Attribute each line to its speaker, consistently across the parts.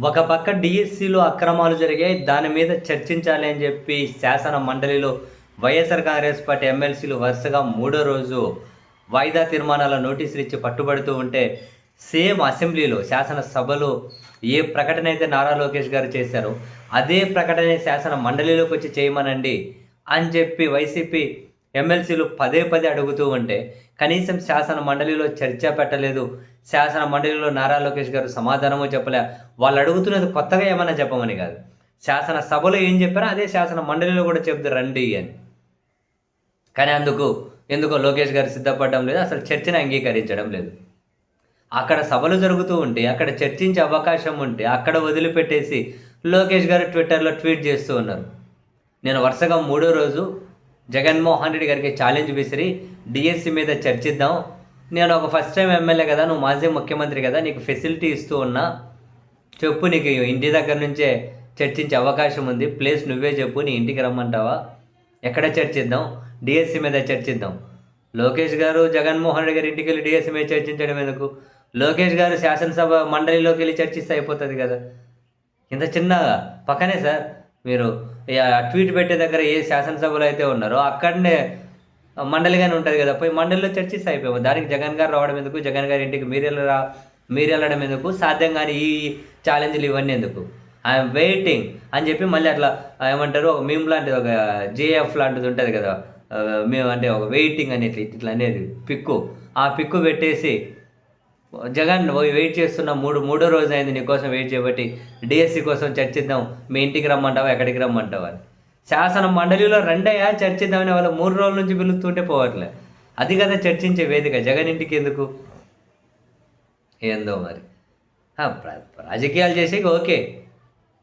Speaker 1: ఒక పక్క డీఎస్సీలో అక్రమాలు జరిగాయి. దాని మీద చర్చించాలి అని చెప్పి శాసన మండలిలో వైఎస్ఆర్ కాంగ్రెస్ పార్టీ ఎమ్మెల్సీలు వరుసగా మూడో రోజు వాయిదా తీర్మానాల నోటీసులు ఇచ్చి పట్టుబడుతూ ఉంటే, సేమ్ అసెంబ్లీలో శాసనసభలో ఏ ప్రకటన అయితే నారా లోకేష్ గారు చేశారో, అదే ప్రకటన శాసన మండలిలోకి వచ్చి చేయమనండి అని చెప్పి వైసీపీ ఎమ్మెల్సీలు పదే పదే అడుగుతూ ఉంటే, కనీసం శాసన మండలిలో చర్చ పెట్టలేదు. శాసన మండలిలో నారా లోకేష్ గారు సమాధానము చెప్పలే. వాళ్ళు అడుగుతున్నది కొత్తగా ఏమన్నా చెప్పమని కాదు. శాసన సభలో ఏం చెప్పారో అదే శాసన మండలిలో కూడా చెప్దురు రండి అని. కానీ ఎందుకో లోకేష్ గారు సిద్ధపడడం లేదు. అసలు చర్చని అంగీకరించడం లేదు. అక్కడ సభలు జరుగుతూ ఉంటే, అక్కడ చర్చించే అవకాశం ఉంటే, అక్కడ వదిలిపెట్టేసి లోకేష్ గారు ట్విట్టర్‌లో ట్వీట్ చేస్తూ ఉన్నారు. నేను వరుసగా మూడో రోజు జగన్మోహన్ రెడ్డి గారికి ఛాలెంజ్ విసిరి డీఎస్సీ మీద చర్చిద్దాం. నేను ఒక ఫస్ట్ టైమ్ ఎమ్మెల్యే కదా, నువ్వు మాజీ ముఖ్యమంత్రి కదా, నీకు ఫెసిలిటీ ఇస్తూ ఉన్నా. చెప్పు, నీకు ఇంటి దగ్గర నుంచే చర్చించే అవకాశం ఉంది. ప్లేస్ నువ్వే చెప్పు, నీ ఇంటికి రమ్మంటావా? ఎక్కడ చర్చిద్దాం? డీఎస్సీ మీద చర్చిద్దాం. లోకేష్ గారు జగన్మోహన్ రెడ్డి గారి ఇంటికి వెళ్ళి డీఎస్సీ మీద చర్చించడం ఎందుకు? లోకేష్ గారు శాసనసభ మండలిలోకి వెళ్ళి చర్చిస్తే అయిపోతుంది కదా. ఇంత చిన్న పక్కనే సార్ మీరు ట్వీట్ పెట్టే దగ్గర ఏ శాసనసభలో అయితే ఉన్నారో అక్కడనే మండలిగానే ఉంటుంది కదా, పోయి మండలిలో చర్చిస్తే అయిపోయాము. దానికి జగన్ గారు రావడం ఎందుకు? జగన్ గారి ఇంటికి మీరు వెళ్ళడం ఎందుకు? సాధ్యం కానీ ఈ ఛాలెంజ్లు ఇవన్నీ ఎందుకు? ఐఎమ్ వెయిటింగ్ అని చెప్పి మళ్ళీ అట్లా ఏమంటారు, ఒక మీమ్ లాంటిది, ఒక జేఎఫ్ లాంటిది ఉంటుంది కదా, మేము అంటే ఒక వెయిటింగ్ అని ఇట్లా అనేది పిక్కు, ఆ పిక్కు పెట్టేసి జగన్ వెయిట్ చేస్తున్న మూడో రోజు అయింది నీకోసం వెయిట్ చేయబట్టి, డిఎస్సి కోసం చర్చిద్దాం, మీ ఇంటికి రమ్మంటావా, ఎక్కడికి రమ్మంటావా అని. శాసన మండలిలో రండయ్యా చర్చిద్దామని వాళ్ళు 3 రోజుల నుంచి పిలుస్తుంటే పోవట్లే. అది కదా చర్చించే వేదిక. జగన్ ఇంటికి ఎందుకు? ఏందో మరి. రాజకీయాలు చేసేకి ఓకే,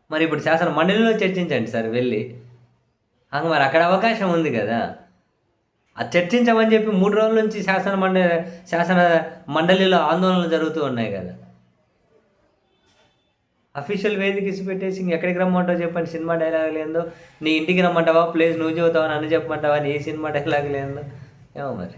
Speaker 1: మరి ఇప్పుడు శాసన మండలిలో చర్చించండి సార్ వెళ్ళి. మరి అక్కడ అవకాశం ఉంది కదా. అది చర్చించమని చెప్పి 3 రోజుల నుంచి శాసన మండలిలో ఆందోళనలు జరుగుతూ ఉన్నాయి కదా. అఫీషియల్ వేదిక ఇచ్చి పెట్టేసి ఎక్కడికి రమ్మంటావు చెప్పండి. సినిమా డైలాగ్ లేదో, నీ ఇంటికి రమ్మంటావా, ప్లేస్ నువ్వు చెబుతావా, నన్ను చెప్పమంటావా, నీ సినిమా డైలాగ్ లేదో ఏమో మరి.